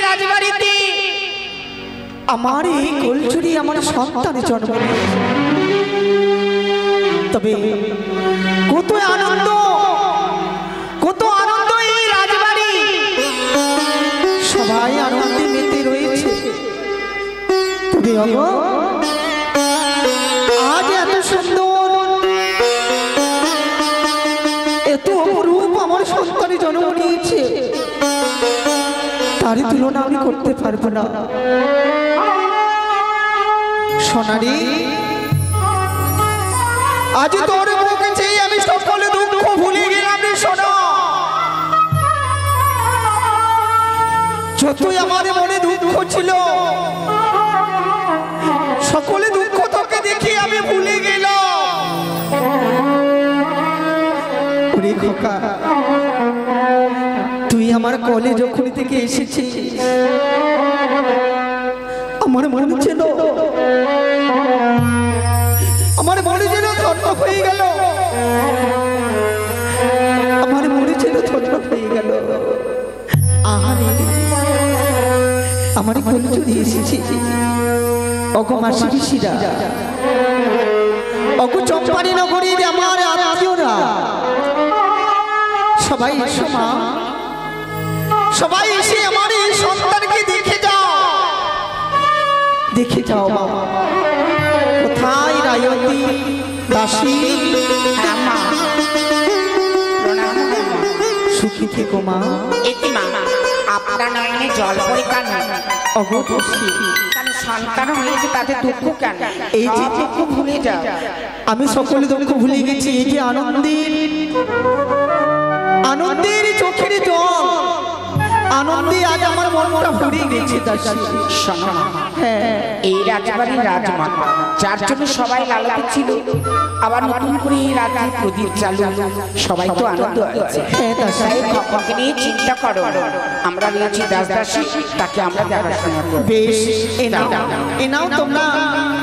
রাজবাড়িতে আমার এই গোলচুরি আমার সন্তানের জন্ম তবে কত আনন্দ এই রাজবাড়ি সবাই আনন্দে মেতে রয়েছে তবে আজ এত সুন্দর এত অপরূপ আমার সন্তানের জন্ম নিয়েছে তারই তুলনা আমি করতে পারবো না সোনারি আজ তোর মুখে চেয়ে আমি সকল দুঃখ ভুলে গেলাম রে সোনা যতই আমার মনে দুঃখ ছিল সকলে দুঃখ তোকে দেখে আমি ভুলে গেলাম ওরে খোকা তুই আমার কলে যখন থেকে এসেছিস আমার মনে ছিল ধন্য হয়ে গেল আমার মনে ছিল ধন্য হয়ে গেল আহারে আমার কোলে চলে এসেছি অগো মাসি পিসিরা অগো চম্পানি নগরীর আমার আত্মীয়রা সবাই এসো মা সবাই এসে আমার এই সন্তানকে দেখে যাও মা কোথায় রায়তী দাসী সুখী থেকো মা আপনার নয়নে জল পড়ে কেন সন্তান হয়েছে তাতে দুঃখ কেন এই যে দুঃখ ভুলে যাও আমি সকলে দুঃখ ভুলে গেছি এই যে আনন্দের চোখের জল আনন্দে আজ আমার মনটা ভরে গেছে দাসী শোনো এই রাজবাড়ির রাজমাতা যার জন্য সবাই লালাতে ছিল আবার নতুন করে এই রাজ্যে প্রদীপ চালু সবাই তো আনন্দ আছে তাই খপকে নিয়ে চিন্তা করো আমরা রয়েছি দাসদাসী তাকে আমরা দেখাশোনা করব বেশ এনাও তোমরা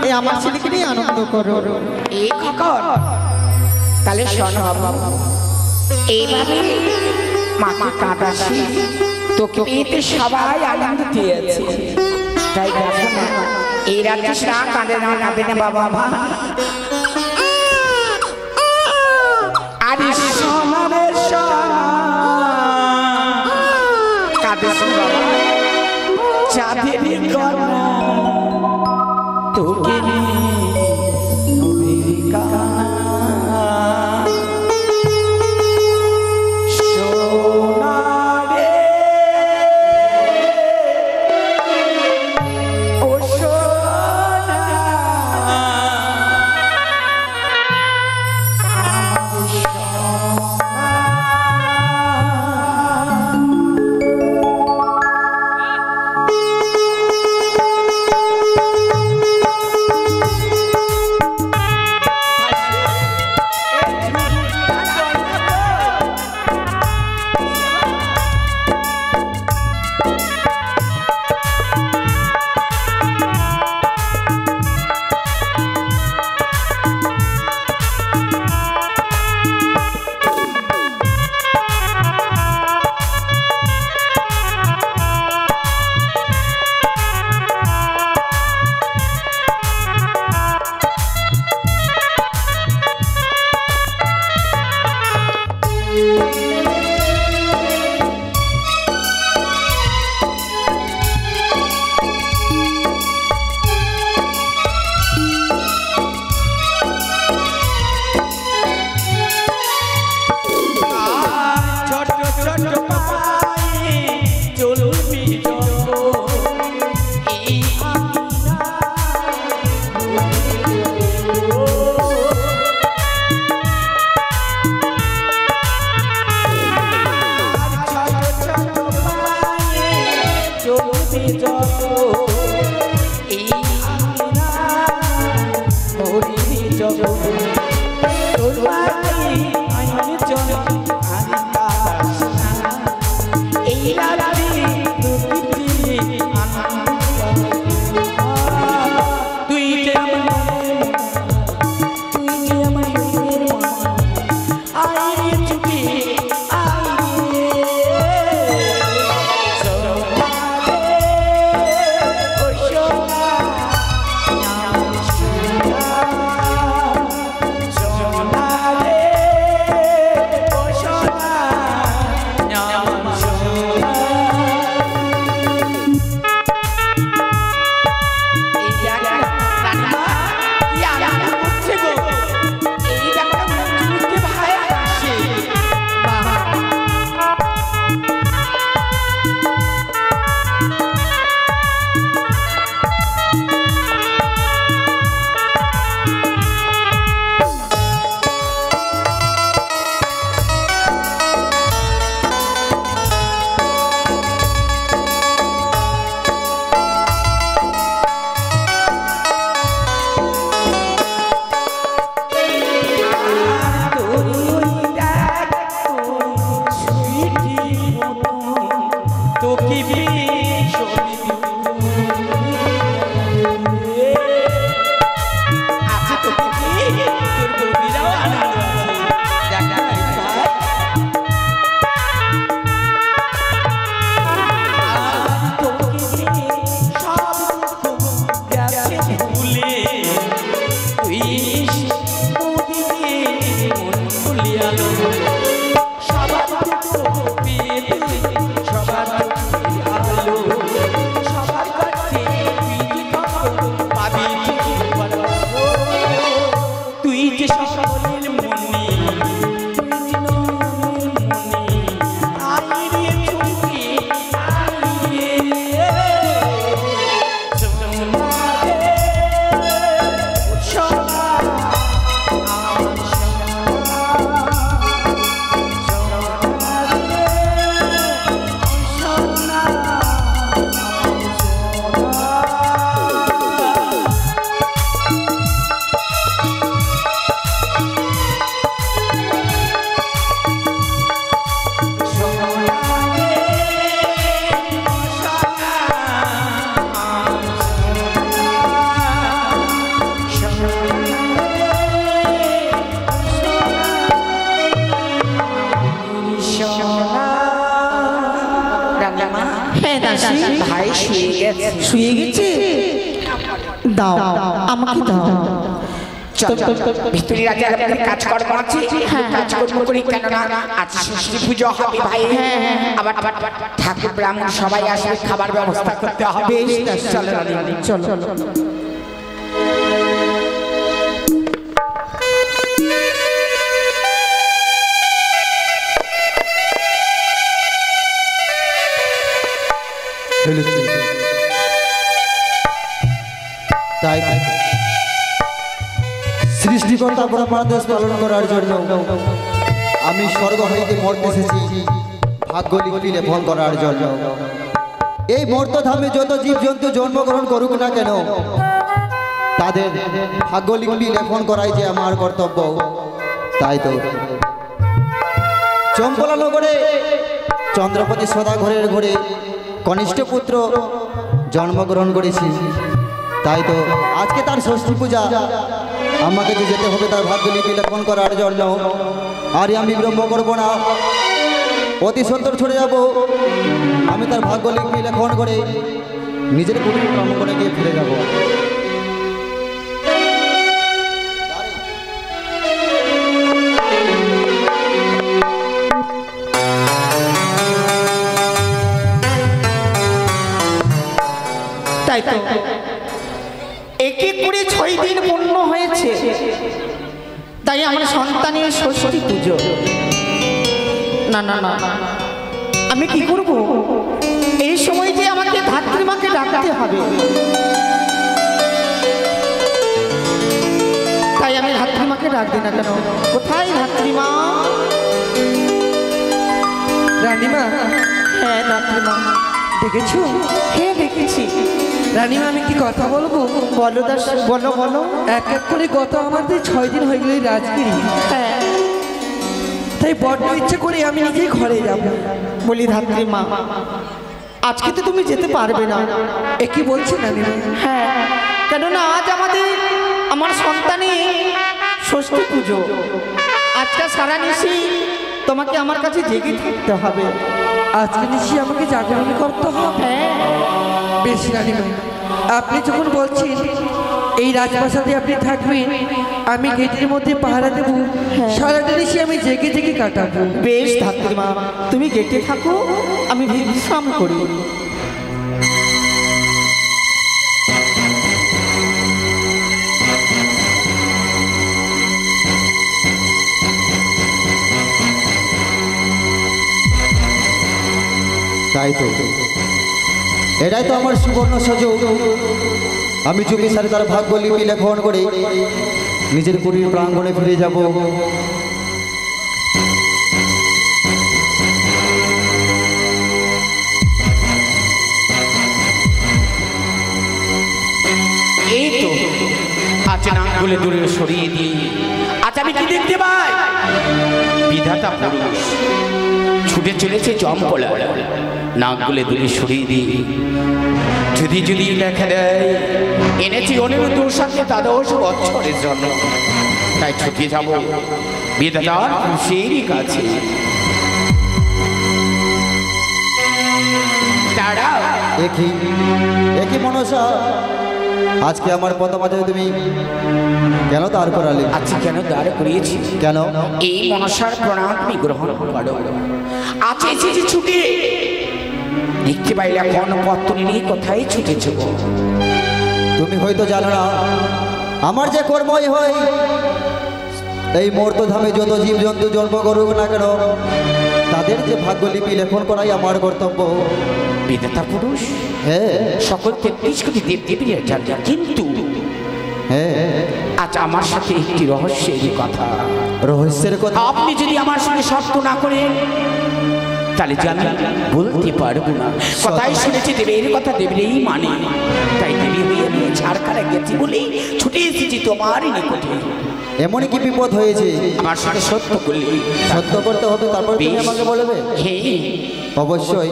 এই আমার ছেলেকে নিয়ে আনন্দ করো এই খকর তাহলে শোনো এইভাবে মাকে কাঁদাসি তোকে পেতে সবাই আনন্দ দিয়েছে তাই দেখো না এই রাজ্যে না কাঁদে না কাঁদে না বাবা মা আরে সোনারে সোনা কাঁদে বাবা চাঁদের কন্যা তোকে হ্যাঁ দাসী। ভাই শুয়ে গেছে। শুয়ে গেছে? দাও আমাকে দাও। চল ভিতরে রাজা কাজকর্ম আছে, কাজকর্ম করি, কেননা আজ ষষ্ঠী পুজো হবে ভাই। আবার ঠাকুর ব্রাহ্মণ সবাই আসবে, খাবার ব্যবস্থা করতে হবে। চলো চলো। তাই সৃষ্টিকর্তা পরমাদেশ পালন করার জন্য আমি স্বর্গ হইতে মর্তে এসেছি, ভাগ্য লিপি লেখন করার জন্য। এই মর্তধামে যত জীবজন্তু জন্মগ্রহণ করুক না কেন, তাদের ভাগ্য লিপি লেখন করাই যে আমার কর্তব্য। তাই তো চম্পলা নগরে চন্দ্রপতি সদাঘরের ঘরে কনিষ্ঠ পুত্র জন্মগ্রহণ করেছি। তাই তো আজকে তার ষষ্ঠী পূজা, আমাকে যে যেতে হবে তার ভাগ্য লিপি লেখন করার জন্য। আর আমি বিলম্ব করবো না, অতি সত্তর ছড়ে যাব। আমি তার ভাগ্য লিপি লেখন করে নিজের কুটির করে গিয়ে ফিরে যাব। তাই তো একে করে 6 দিন পূর্ণ হয়েছে, তাই আমার সন্তানের ষষ্ঠী পুজো। না না না, আমি কি করব? এই সময় যে আমাকে ধাত্রীমাকে ডাকতে হবে, তাই আমি ধাত্রীমাকে ডাক দিই না কেন? কোথায় ধাত্রীমা? রানীমা। হ্যাঁ ধাত্রীমা। দেখেছো? হ্যাঁ দেখেছি। রানীমা আমি কি কথা বলবো? বলো দাস, বলো বলো। এক এক করে গত আমাদের 6 দিন হয়ে গেল এই রাজগিরি। হ্যাঁ, তাই বড্ড ইচ্ছে করে আমি নিজেই ঘরে যাব। বলি ধাত্রীমা, আজকে তো তুমি যেতে পারবে না। এ কি বলছেন রানীমা? হ্যাঁ, কেননা আজ আমার সন্তানের ষষ্ঠী পুজো। আজকে সারা নিশি তোমাকে আমার কাছে জেগে থাকতে হবে। আজকে নিশ্চয়ই আমাকে জাগরণ করতে হবে। হ্যাঁ বেশ রানীমা, আপনি যখন বলছেন এই রাজপ্রাসাদে আপনি থাকবেন, আমি গেটের মধ্যে পাহারা দেবো, সারাটা নিশি আমি জেগে জেগে কাটাবো। বেশ ধাত্রীমা, তুমি গেটে থাকো, আমি বিশ্রাম করি। তাই তো এটাই তো আমার সুবর্ণ সুযোগ। আমি চুপি সারে তার ভাগ্য লিপি লেখন করে নিজের কুটির প্রাঙ্গণে ফিরে যাব। এই তো আজ নাকগুলো দূরে সরিয়ে দিয়ে আজ আমি কি দেখতে পাই? বিধাতা পুরুষ ছুটে চলেছে চম্পলা, নাকগুলো দূরে সরিয়ে দিয়ে যদি যদি দেখা দেয় এনেছি অনিরুদ্ধ সাথে দ্বাদশ বৎসরের জন্য, তাই ছুটে যাব বিধাতার পুরুষেরই কাছে। দাঁড়াও। একই মনসা, আজকে আমার পথ মাঝে তুমি কেন দাঁড় করালে? আজকে কেন দাঁড় করিয়েছি? কেন? এই মনসার প্রণাম তুমি গ্রহণ করো। আছে এসেছি ছুটে, দেখতে পাইলে এখন পত্র নিয়ে কোথায় ছুটেছ? তুমি হয়তো জানো না, আমার যে কর্মই হয় এই মর্তধামে যত জীবজন্তু জন্ম করুক না কেন, তাদের যে ভাগ্যলিপি লেখন করাই আমার কর্তব্য। বিধাতা পুরুষ, হ্যাঁ, সকল 33 কোটি দেব দেবীরা জানে, কিন্তু হ্যাঁ, আজ আমার সাথে একটি রহস্যের কথা। রহস্যের কথা? আপনি যদি আমার সঙ্গে শর্ত না করেন তাহলে যে আমি বলতে পারবো না। কথাই শুনেছি দেবের কথা দেবেরই মানে, তাই দেবী হয়ে আমি ঝাড়খানা গেছি বলেই ছুটে এসেছি তোমারই নিকটে। এমনই কি বিপদ হয়েছে? আমার সাথে সত্য করলে সত্য করতে হবে, তারপর তুমি আমাকে বলবে। হ্যাঁ অবশ্যই।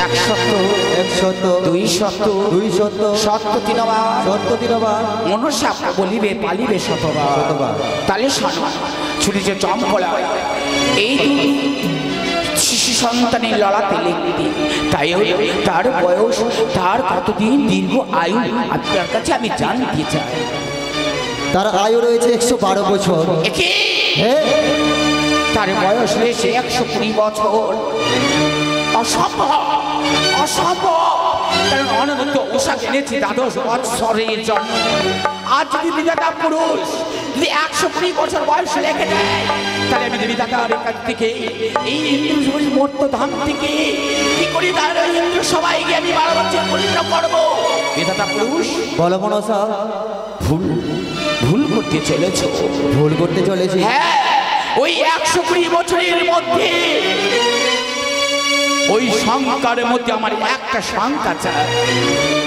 1 সত্য, 1 সত্য, 2 সত্য, 2 সত্য, সত্য 3 বার, সত্য 3 বার, মনসা বলিবে পালিবে শতবার। ছুটেছে চম্পলা, এই সন্তানের ললাতে লিখতে। তাই তার বয়স, তার কতদিন দীর্ঘ আয়ু আপনার কাছে আমি জানতে চাই। তার আয়ু রয়েছে 112 বছর। হ্যাঁ, তার বয়স রয়েছে 120 বছর। অসম্ভব, অসম্ভব। কারণ অনন্ত উষা কিনেছি 12 বৎসরের জন্য। আজ যদি বিধাতা পুরুষ যদি 120 বছর বয়স রেখে দেয়, তাহলে আমি বিধাতার কাছ থেকে এই ইন্দ্র মর্তধাম থেকে কি করি তার ইন্দ্র সবাইকে আমি 12 বছর পরিণত করবো। বিধাতা পুরুষ বলো মনসা, ভুল করতে চলেছ। ভুল করতে চলেছি? হ্যাঁ, ওই 120 বছরের মধ্যে ওই সংখ্যার মধ্যে আমার একটা সংখ্যা চাই।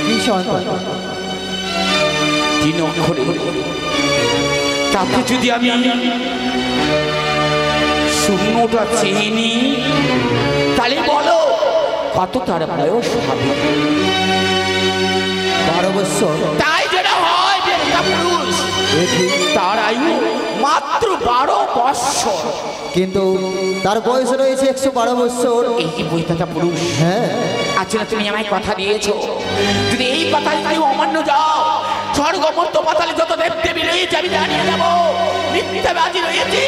কি সংখ্যা? 3 অক্ষরে। তাতে যদি আমি শূন্যটা চিনি, তাহলে বলো কত তার বয়স হবে? 12 বছর। তাই যেটা হয় বিধাতা পুরুষ, তার আয়ু মাত্র 12 বৎসর। কিন্তু তার বয়স রয়েছে 112 বছর। এই কি বিধাতা পুরুষ? হ্যাঁ। আচ্ছা, তুমি আমায় কথা দিয়েছো, যদি এই কথা যদি অমান্য যাও, স্বর্গ মর্ত্য পাতালে যত দেব দেবী রয়েছে আমি জানিয়ে দেবো মিথ্যাবাদী রয়েছে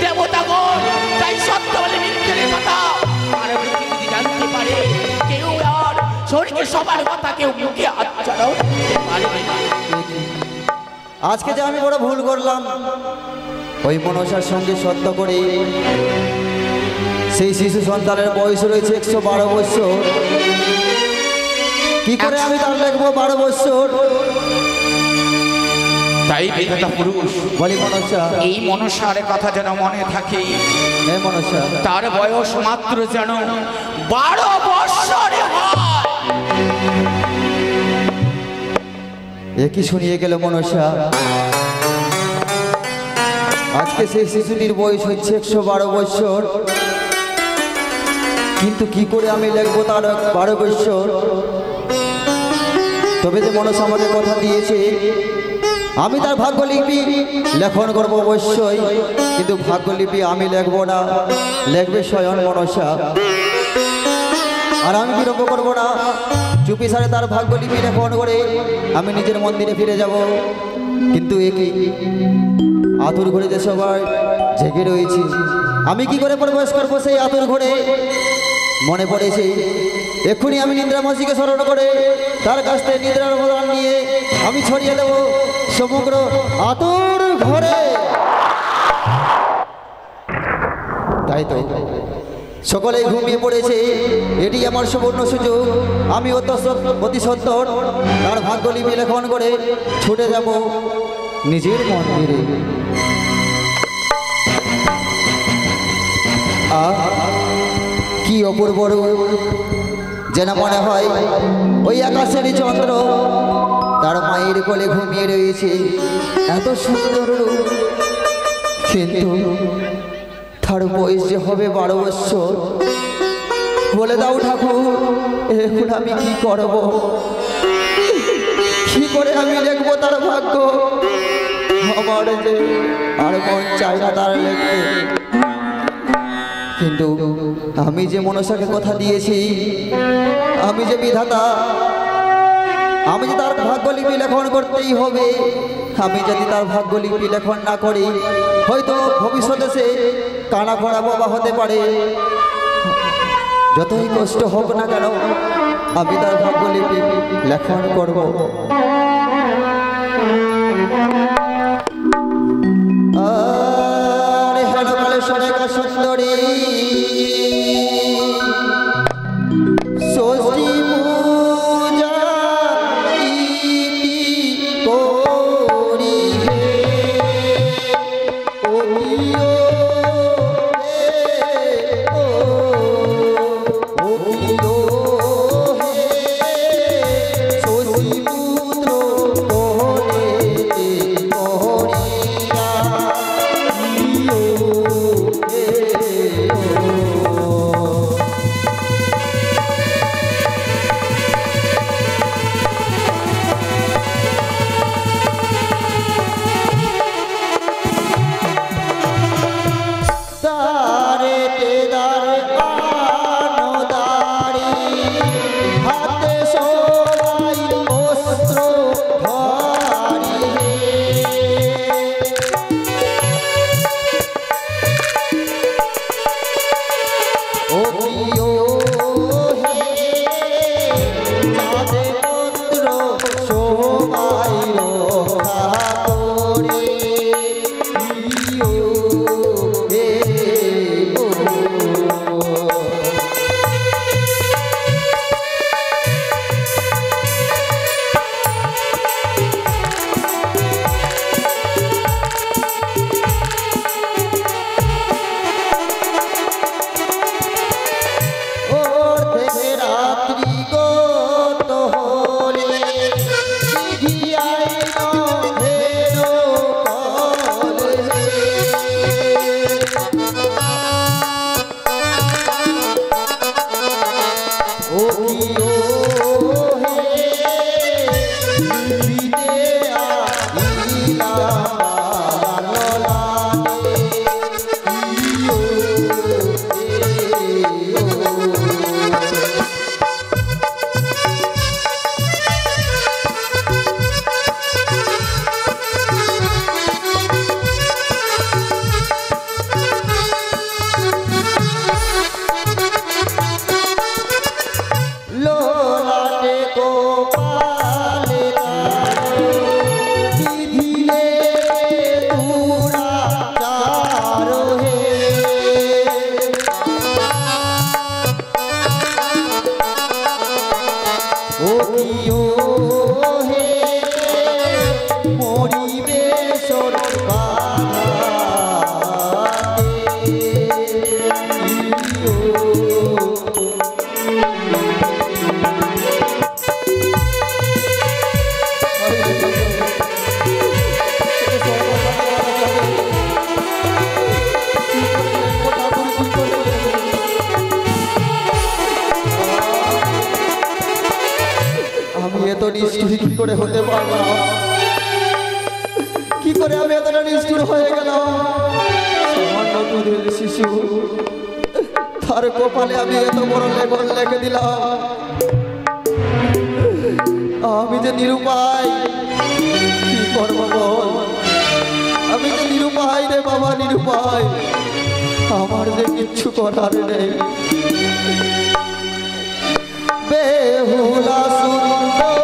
দেবতাগণ। তাই সত্য বলে মিথ্যের কথা আর যদি জানতে পারে, কেউ আর স্বর্গের সবার কথা কেউ মুখে আচ্ছাড়াও করতে পারবে না। আজকে যে আমি বড় ভুল করলাম, ওই মনসার সঙ্গে সত্য করে সেই শিশু সন্তানের বয়স রয়েছে 112 বছর। কি করে আমি তার লিখবো 12 বছর? তাই বিধাতা পুরুষ বলি মনসা, এই মনসার কথা যেন মনে থাকে। হ্যাঁ মনসা, তার বয়স মাত্র যেন 12 বৎসরে হয়। একই শুনিয়ে গেল মনসা। আজকে সেই শিশুটির বয়স হচ্ছে 112 বছর, কিন্তু কি করে আমি লিখবো তার 12 বছর? তবে যে মনসা আমাকে কথা দিয়েছে, আমি তার ভাগ্যলিপি লেখন করবো অবশ্যই, কিন্তু ভাগ্যলিপি আমি লিখবো না, লিখবে স্বয়ং মনসা। আর আমি বিলম্ব করবো না, চুপি সারে তার ভাগ্যলিপি লেখন করে আমি নিজের মন্দিরে ফিরে যাব। কিন্তু একই আতুর ঘরে যে সবাই জেগে রয়েছি, আমি কি করে প্রবেশ করবো সেই আতুর ঘরে? মনে পড়েছে এক্ষুনি আমি নিদ্রা মাসিকে স্মরণ করে তার কাছ থেকে নিদ্রার অবদান নিয়ে আমি ছড়িয়ে দেব সমগ্র আতুর ঘরে। তাই তো সকলেই ঘুমিয়ে পড়েছে, এটি আমার সুবর্ণ সুযোগ। আমি অতি সত্তর তার ভাগ্যলিপি লেখন করে ছুটে যাব নিজের মন্দিরে। কি অপূর্ব যেন মনে হয় ওই আকাশের চন্দ্র তার মায়ের কোলে ঘুমিয়ে রয়েছে। এত সুন্দর রূপ, কিন্তু তার বয়স যে হবে 12 বছর। বলে দাও ঠাকুর, এখন আমি কি করব? কি করে আমি লিখবো তার ভাগ্য? আমার যে আর মন চায় না তার লিখতে, কিন্তু আমি যে মনসাকে কথা দিয়েছি, আমি যে বিধাতা, আমি যে তার ভাগ্যলিপি লেখন করতেই হবে। আমি যদি তার ভাগ্যলিপি লেখন না করি, হয়তো ভবিষ্যতে সে কানা খোড়া বাবা হতে পারে। যতই কষ্ট হোক না কেন, আমি তার ভাগ্যলিপি লেখন করব। আরে হেন কালে সরেকা সুন্দরী ষষ্ঠী পূজা ইতি করি হে, ও প্রিয় হে, ও প্রিয় হে, ষষ্ঠী পুত্র কোলে ও কি ও হে দিতে আইলা লালানে ও লোলাটে গোপালে বিধিলে তুরা চারো হে ও কি ও হে মরিবে আমি এত নিষ্ঠুর কি করে হতে পারলাম? কি করে আমি এতটা নিষ্ঠুর হয়ে গেলাম? সামান্য দুধের শিশু, তার কপালে আমি এত বড় লেবল লিখে দিলাম। আমি যে নিরুপায়, কি করবো বল? আমি যে নিরুপায় রে বাবা, নিরুপায়। আমার যে কিচ্ছু করার নেই। বেহুলা সুন্দরতা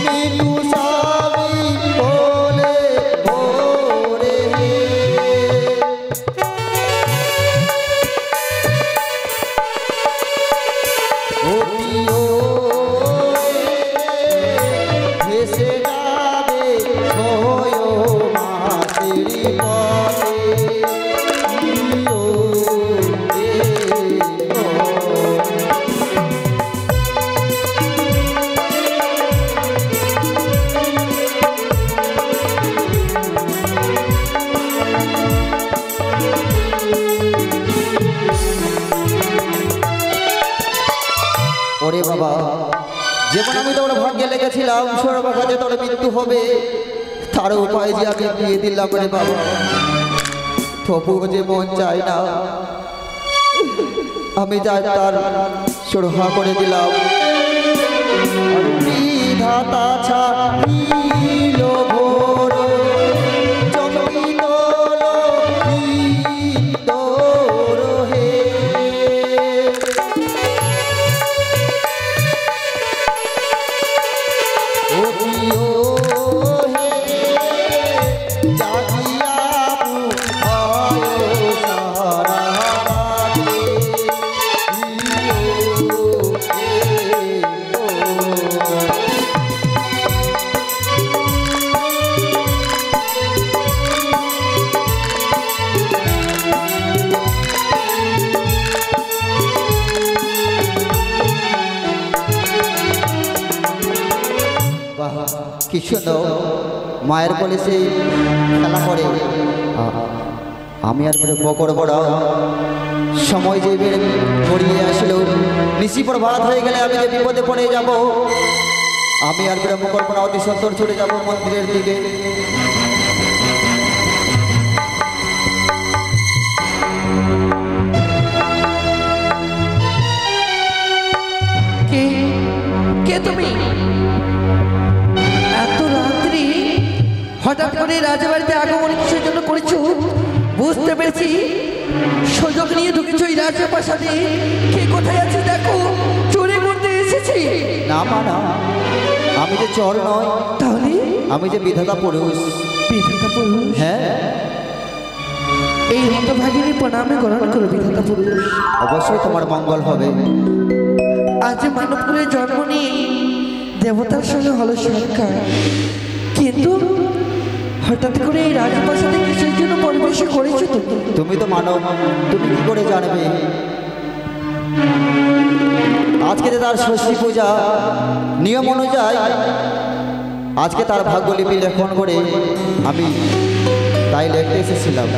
মিঠু স্বামী বলে ভোরে ও কি ও ভেসে যাবে ছয় মাসেরি পথে ও ওরে বাবা, যেমন আমি তোর ভাগ্যে লেগেছিলাম সর্বঘাতে তোর মৃত্যু হবে, তার উপায় যে আমি দিয়ে দিলাম রে বাবা। তবুও যে মন চায় না, আমি যাই তার সুরহা করে দিলাম। বিধাতা ছাড়িল ভোর চমকিল দোর হে ও কি ও হে জাগিয়া আয় সারা কি সুন্দর মায়ের কোলে সেই খেলা করে। আমি আর মকর বড় সময় যে গড়িয়ে আসলো, নিশিপর ভাত হয়ে গেলে আমি যে বিপদে পড়ে যাব। আমি আর মকর বড় অতি সত্তর ছুটে যাব মন্দিরের দিকে। কে তুমি? এত রাত্রি হঠাৎ করে রাজবাড়িতে আগমন কিসের জন্য করেছো? বুঝতে পেরেছি, সুযোগ নিয়ে ঢুকেছো এই রাজপ্রাসাদে। কে কোথায় আছে দেখো, চোরের মধ্যে এসেছি। না মা না, আমি যে চোর নয়। তাহলে? আমি যে বিধাতা পুরুষ। বিধাতা পুরুষ? হ্যাঁ। এই হতভাগিনী প্রণামে গ্রহণ করো বিধাতা পুরুষ। অবশ্যই তোমার মঙ্গল হবে। আজ মানবপুরে জন্ম নিয়ে দেবতার সঙ্গে হলো সাক্ষাৎ, কিন্তু হঠাৎ করে এই রাজপ্রাসাদে কিসের জন্য পরিবেশ করেছো তুমি? তুমি তো মানব, তুমি কি করে জানবে? আজকে যে তার ষষ্ঠী পূজা, নিয়ম অনুযায়ী আজকে তার ভাগ্যলিপি লেখন করে আমি তাই লিখতে এসেছিলাম।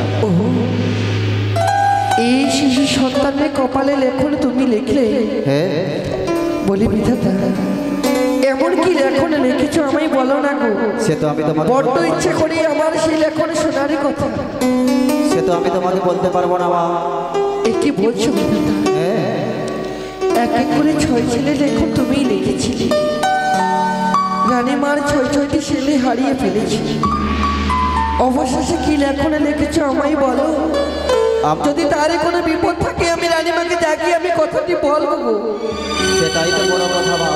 এই শিশু সন্তানের কপালে লেখন তুমি লিখলে। হ্যাঁ বলি বিধাতা, এমন কি লেখন লিখেছো আমায় বলো না গো। সে তো আমি তোমাকে বড্ড ইচ্ছে করি আমার সেই লেখন শোনারই কথা। সে তো আমি তোমাকে বলতে পারবো না মা। এ কি বলছো বিধাতা? হ্যাঁ এক এক করে 6 ছেলে লেখন তুমিই লিখেছিলে। রানীমার 6টি ছেলে হারিয়ে ফেলেছি। অবশেষে কি লেখনে লিখেছো আমায় বলো। যদি তার কোনো বিপদ থাকে আমি রানীমাকে ডাকি, আমি কথাটি বলবো। সেটাই তো বড় কথা মা।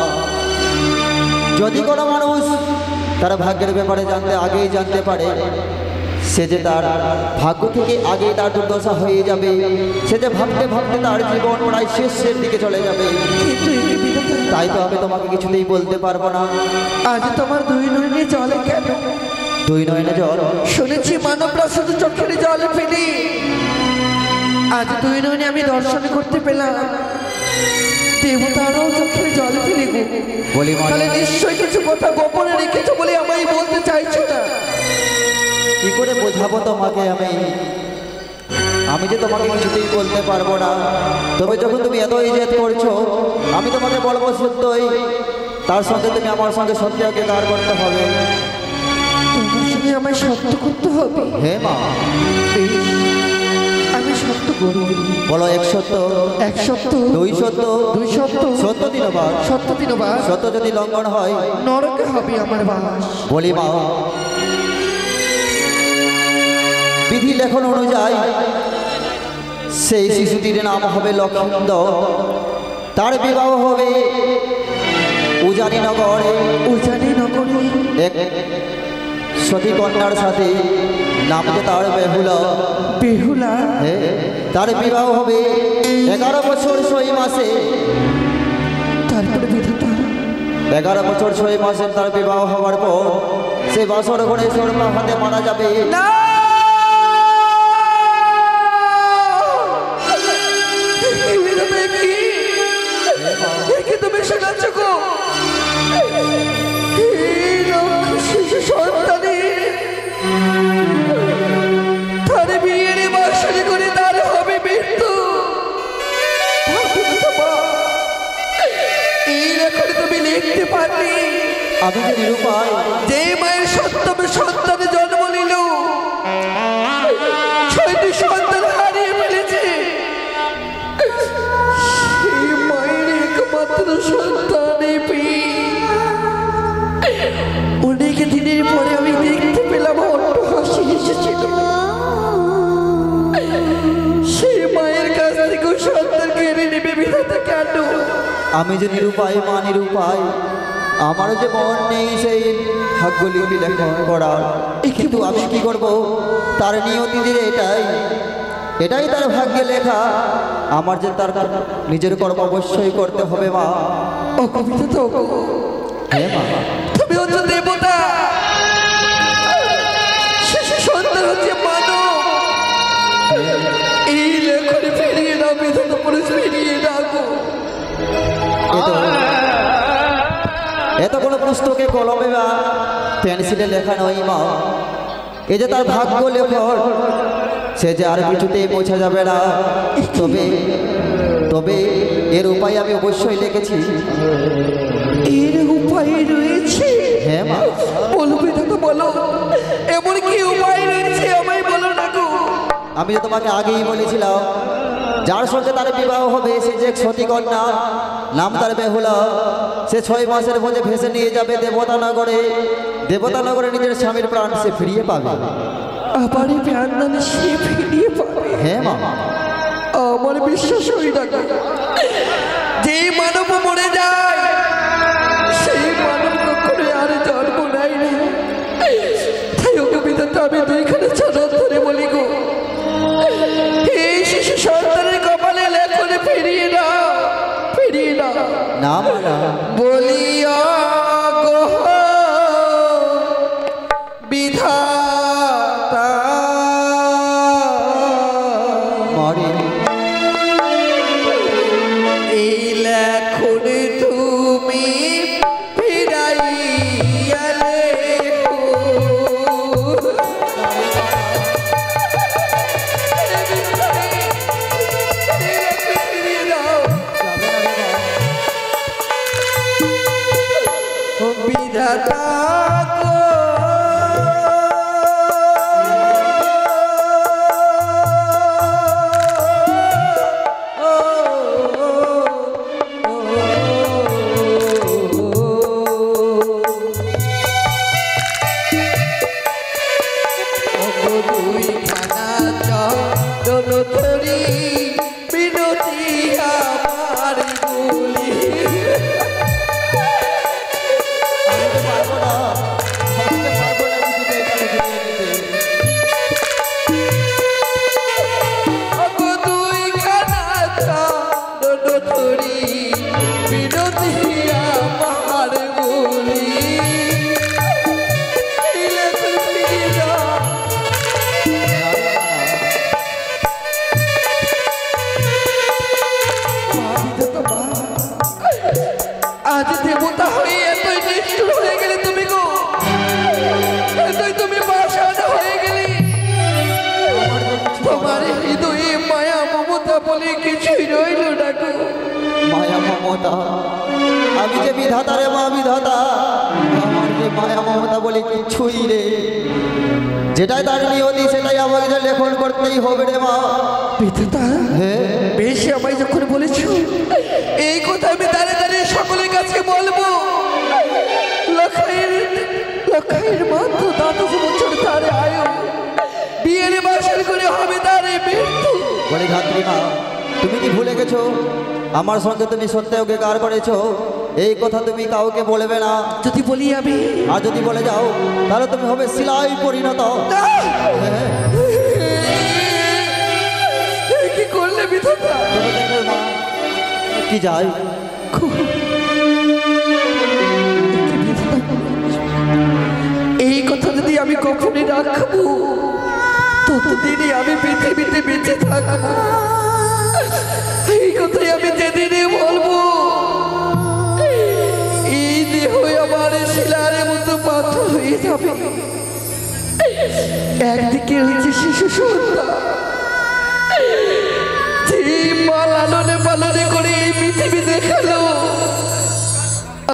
যদি কোনো মানুষ তার ভাগ্যের ব্যাপারে আগেই জানতে পারে, সে যে তার ভাগ্য থেকে আগে তার দুর্দশা হয়ে যাবে, সে যে ভাবতে ভাবতে তার জীবন প্রায় শেষের দিকে চলে যাবে। কিন্তু একে বিধাতা, তাই তো আমি তোমাকে কিছুতেই বলতে পারবো না। আজ তোমার 2 নয়নে জলে কেন? 2 নয়নে জল? শুনেছি মানবরা শুধু চোখের জল ফেলে। আজ 2 নয়নে আমি দর্শন করতে পেলাম দেবতারাও চোখের জল ফেলে গো। বলি মা, তাহলে নিশ্চয়ই কিছু কথা গোপনে রেখেছো বলে আমায় বলতে চাইছো না। কি করে বোঝাবো তোমাকে আমি যে তোমাকে কিছুতেই বলতে পারবো না। তবে যখন তুমি এতই জেদ করছো, আমি তোমাকে বলবো সত্যই, তার সঙ্গে তুমি আমার সঙ্গে সত্যি অঙ্গীকার করতে হবে। তোমার সঙ্গে আমায় সত্য করতে হবে? হে মা। বেশ, আমি সত্য করব। বলো 1 সত্য, 1 সত্য, 2 সত্য, 2 সত্য, সত্য দিনবাদ। সত্য দিনবাদ। সত্য যদি লঙ্ঘন হয় নরকে হবে আমার বাস। বলি মা, বিধি লেখন অনুযায়ী সেই শিশুটির নাম হবে লক্ষিন্দর। তার বিবাহ হবে উজানি নগরে। উজানি নগরে এক সতী কন্যার সাথে, নাম যে তার বেহুলা। বেহুলা? তার বিবাহ হবে 11 বছর 6 মাসে। তারপরে বিধাতা? 11 বছর 6 মাসে তার বিবাহ হওয়ার পর সে বাসর ঘরে সর্বা হাতে মারা যাবে। না, তুমি শোনাচ্ছ গো? শিশু সন্তানে তার বিয়ের বাসরে করে তার হবে মৃত্যু। এই লেখনে তুমি লিখতে পারলি আমি যে নিরুপায়, যে মায়ের সপ্তম সন্তানে জন্ম নিল, 6টি সন্তান হারিয়ে ফেলেছে, সেই মায়ের একমাত্র সন্তান অনেক দিনের পরে আমি দেখতে পেলাম অট্ট হাসি এসেছিল। সেই মায়ের কাছ থেকে সন্তান কেড়ে নেবে বিধাতা কেন? আমি যে নিরুপায় মা, নিরুপায়। আমারও যে মন নেই সেই ভাগ্যলিপি লেখন করার, কিন্তু আমি কি করব? তার নিয়তি যে এটাই তার ভাগ্যে লেখা। আমার যে তার নিজের কর্ম অবশ্যই করতে হবে মা। ও কবিতা তো হ্যাঁ মা। তুমি হচ্ছে দেবতা, শিশু সন্তান হচ্ছে মানব। এই লেখনে ফিরিয়ে দাও বিধাতা, পুরুষ ফিরিয়ে ডাকো। এত কোনো পুস্তকে কলমে বা পেন্সিলে লেখা নয় মা। এই যে তার ভাগ্য লেখন, সে যে আর কিছুতেই বোঝা যাবে না। তবে এর উপায় আমি অবশ্যই লিখেছি। এর উপায় রয়েছে? হ্যাঁ মা। বলো বিধাতা, বলো, এমন কি উপায় রয়েছে আমায় বলো না গো। আমি যে তোমাকে আগেই বলেছিলাম, যার সঙ্গে তার বিবাহ হবে সে যে সতী কন্যা, নাম তার বেহুলা, সে 6 মাসের মধ্যে ভেসে নিয়ে যাবে দেবতানগরে। দেবতানগরে নিজের স্বামীর প্রাণ সে ফিরিয়ে পাবে। আবার এই প্রাণদানে সে ফিরিয়ে পাবে? হ্যাঁ মা। আমার বিশ্বাস হয় না। যে মানব মরে যায় সেই মানব কখনো আর জন্ম নেয় না। তাই ওকে বিধাতা আমি 2খানা চাদর ধরে বলি গো, এই শিশু সন্তানের কপালে লেখনে ফিরিয়ে দাও, ফিরিয়ে দাও। না মা না। বলিয়া গো বিধাতা, মরে এই লেখনে তুমি ফিরাইয়া লেখো। মমতা, আমি যে বিধাতা রে মা বিধাতা, আমার যে মায়া মমতা বলে কিছুই রে, যেটাই তার নিয়তি সেটাই আমাকে যে লেখন করতেই হবে রে মা। বিধাতা হ্যাঁ বেশি আমায় যখন বলেছো এই কথা আমি দাঁড়িয়ে দাঁড়িয়ে সকলের কাছে বলবো। লক্ষাইয়ের মাত্র 10 বছর তার আয়ু, বিয়ের বাসর করে হবে তার মৃত্যু। বলে ধাত্রী মা, তুমি কি ভুলে গেছো আমার সঙ্গে তুমি সত্যকে কার করেছো? এই কথা তুমি কাউকে বলবে না। যদি বলি আমি, আর যদি বলে যাও তাহলে তুমি হবে শিলায় পরিণত। কি করলে বিধাতা? তবে দেখো মা, কি যায় এই কথা যদি আমি কখনই রাখবো ততদিনই আমি পৃথিবীতে বেঁচে থাকবো। এই কথাই আমি যেদিনই বলবো এই দেহ আমার শিলার মতো পাথর হয়ে যাবে। একদিকে রয়েছে শিশু সন্তান, যে মা লালনে পালনে করে এই পৃথিবী দেখালো,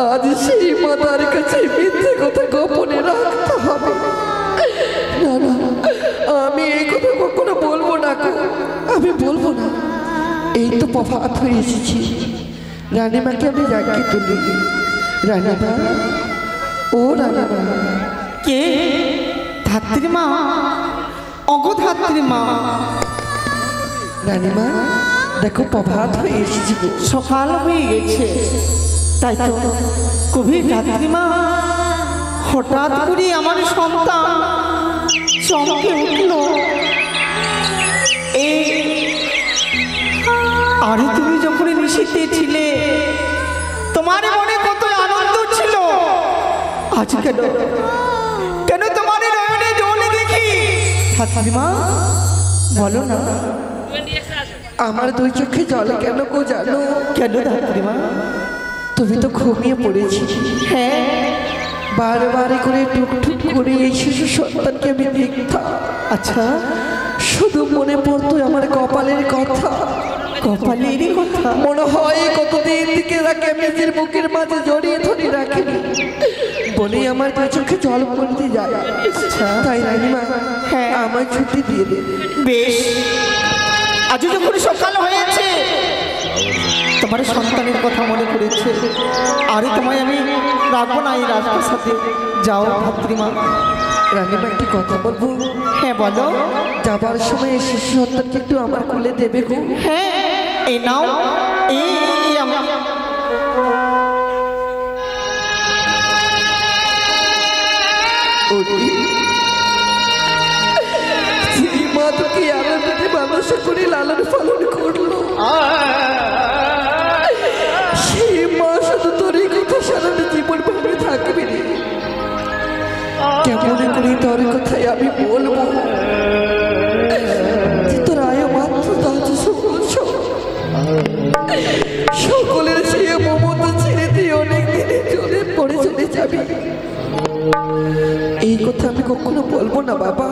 আজ সেই মাতার কাছে মিথ্যে কথা গোপনে রাখতে হবে। না না, আমি এই কথা কখনো বলবো না, আমি বলবো না। এই তো প্রভাত হয়ে এসেছি, রানীমাকে আমি জাগিয়ে তুলি। রানীমা, ও রানীমা। কে? ধাত্রী মা, অগো ধাত্রী মা। রানীমা দেখো প্রভাত হয়ে এসেছি, সকাল হয়ে গেছে, তাই তো কবি ধাত্রী মা হঠাৎ করে আমার সন্তান চমকে উঠল। আরে তুমি যখন নিশীতে ছিলে তোমার মনে কত আনন্দ ছিল, আজ কেন কেন তোমার নয়নে জল দেখি? ধাত্রী মা বলো না, আমার 2 চোখে জল কেন গো জানো? কেন ধাত্রী মা? তুমি তো ঘুমিয়ে পড়েছি। হ্যাঁ, বারবার করে টুকটুক করে এই শিশু সন্তানকে আমি দেখতাম। আচ্ছা, শুধু মনে পড়তো আমার কপালের কথা। কপালেরই কথা? মনে হয় কতদিন থেকে তাকে আমি নিজের বুকের মাঝে জড়িয়ে ধরে রাখি বলেই আমার 2 চোখে জল পড়তে যায়। তাই রানীমা, হ্যাঁ, আমার ছুটি দিয়ে দে। বেশ, আজ যখন সকাল হয়েছে তোমার সন্তানের কথা মনে পড়েছে, আরে তোমায় আমি রাখবো না এই রাজপ্রাসাদে। যাও ধাত্রীমা। রানীমা একটি কথা বলবো? হ্যাঁ বলো। যাবার সময় এই শিশু সন্তানকে একটু আমার কোলে দেবে গো? হ্যাঁ, এই নাও, এই আমার মা তোকে আনন্দে মানুষ করে লালন পালন করলো, সেই মা শুধু তোর এই কথা সারাটা জীবন ভাবে থাকবে রে। কেমন করে তোর কথাই আমি বলবো যে তোর আয় মাত্র 10 বছর, সকলের চেয়ে মমতা ছেড়ে দিয়ে অনেক দিনে চলে পড়ে চলে যাবি। এই কথা আমি কখনো বলবো না বাবা,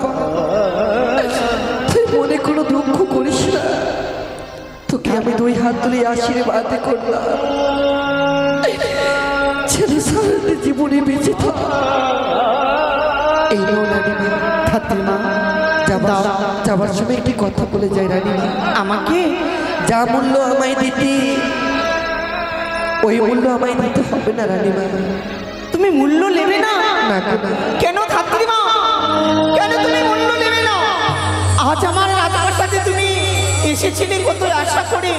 তুই মনে কোনো দুঃখ করিস না। তোকে আমি 2 হাত তুলে আশীর্বাদ করলাম, ছেলে সারাটা জীবনে বেঁচে থাক। এই নো রানীমা। ধাত্রীমা, যাবার সময় একটি কথা বলে যায় রানীমা। আমাকে যা মূল্য আমায় দিতে, ওই মূল্য আমায় দিতে হবে না রানীমা। তুমি মূল্য নেবে না? না গো না। কেন ধাত্রীমা, কেন তুমি মূল্য নেবে না? আজ আমার রাজপ্রাসাদে তুমি এসেছিলে কত আশা করে,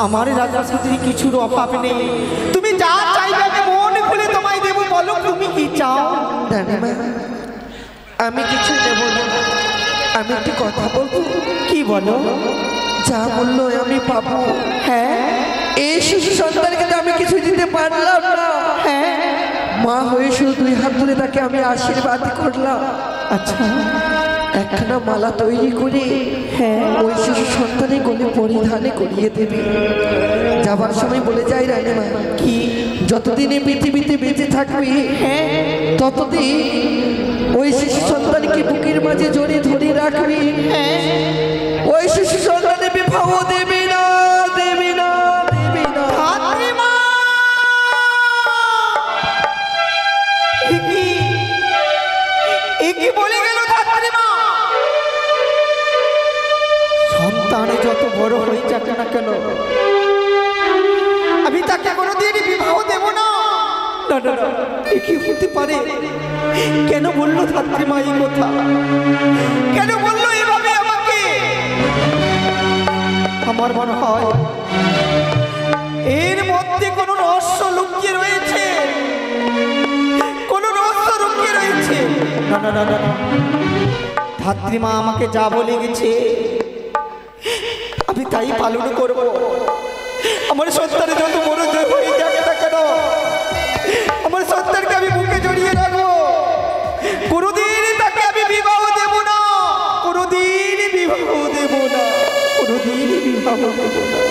আমার রাজপ্রাসাদের কিছুর অভাব নেই। তুমি যা চাইবে আমি মন খুলে তোমায় দেবো। বলো তুমি কি চাও? রানীমা, আমি কিছু নেব না, আমি একটি কথা বলবো। কি বলো? যা মূল্য আমি পাবো, হ্যাঁ, এই শিশু সন্তানকে তো আমি কিছু দিতে পারলাম না। হ্যাঁ, মা হয়ে শুধু 2 হাত ধরে তাকে আমি আশীর্বাদ করলাম। আচ্ছা, একখানা মালা তৈরি করে হ্যাঁ, ওই শিশু সন্তানের গলে পরিধানে করিয়ে দেবে। যাবার সময় বলে যাই রানীমা, কি? যতদিন এই পৃথিবীতে বেঁচে থাকবি, হ্যাঁ, ততদিন ওই শিশু সন্তানকে বুকের মাঝে জড়িয়ে ধরে রাখবি। হ্যাঁ, ওই শিশু সন্তানের বিবাহ দেবে না, দেবে না, দেবে না। না না না, এ কি হতে পারে? কেন বললো ধাত্রীমা এই কথা? কেন বললো এভাবে আমাকে? আমার মনে হয় এর মধ্যে কোনো রহস্য লুকিয়ে রয়েছে, কোনো রহস্য লুকিয়ে রয়েছে। না না না না, ধাত্রীমা আমাকে যা বলে গেছে আমি তাই পালন করব। আমার সন্তানের যত বড় দেহ হয়ে যাক না কেন, আমার সন্তানকে আমি বুকে জড়িয়ে রাখবো। কোনোদিন তাকে আমি বিবাহ দেব না, কোনোদিন বিবাহ দেব না, কোনোদিন বিবাহ দেব না।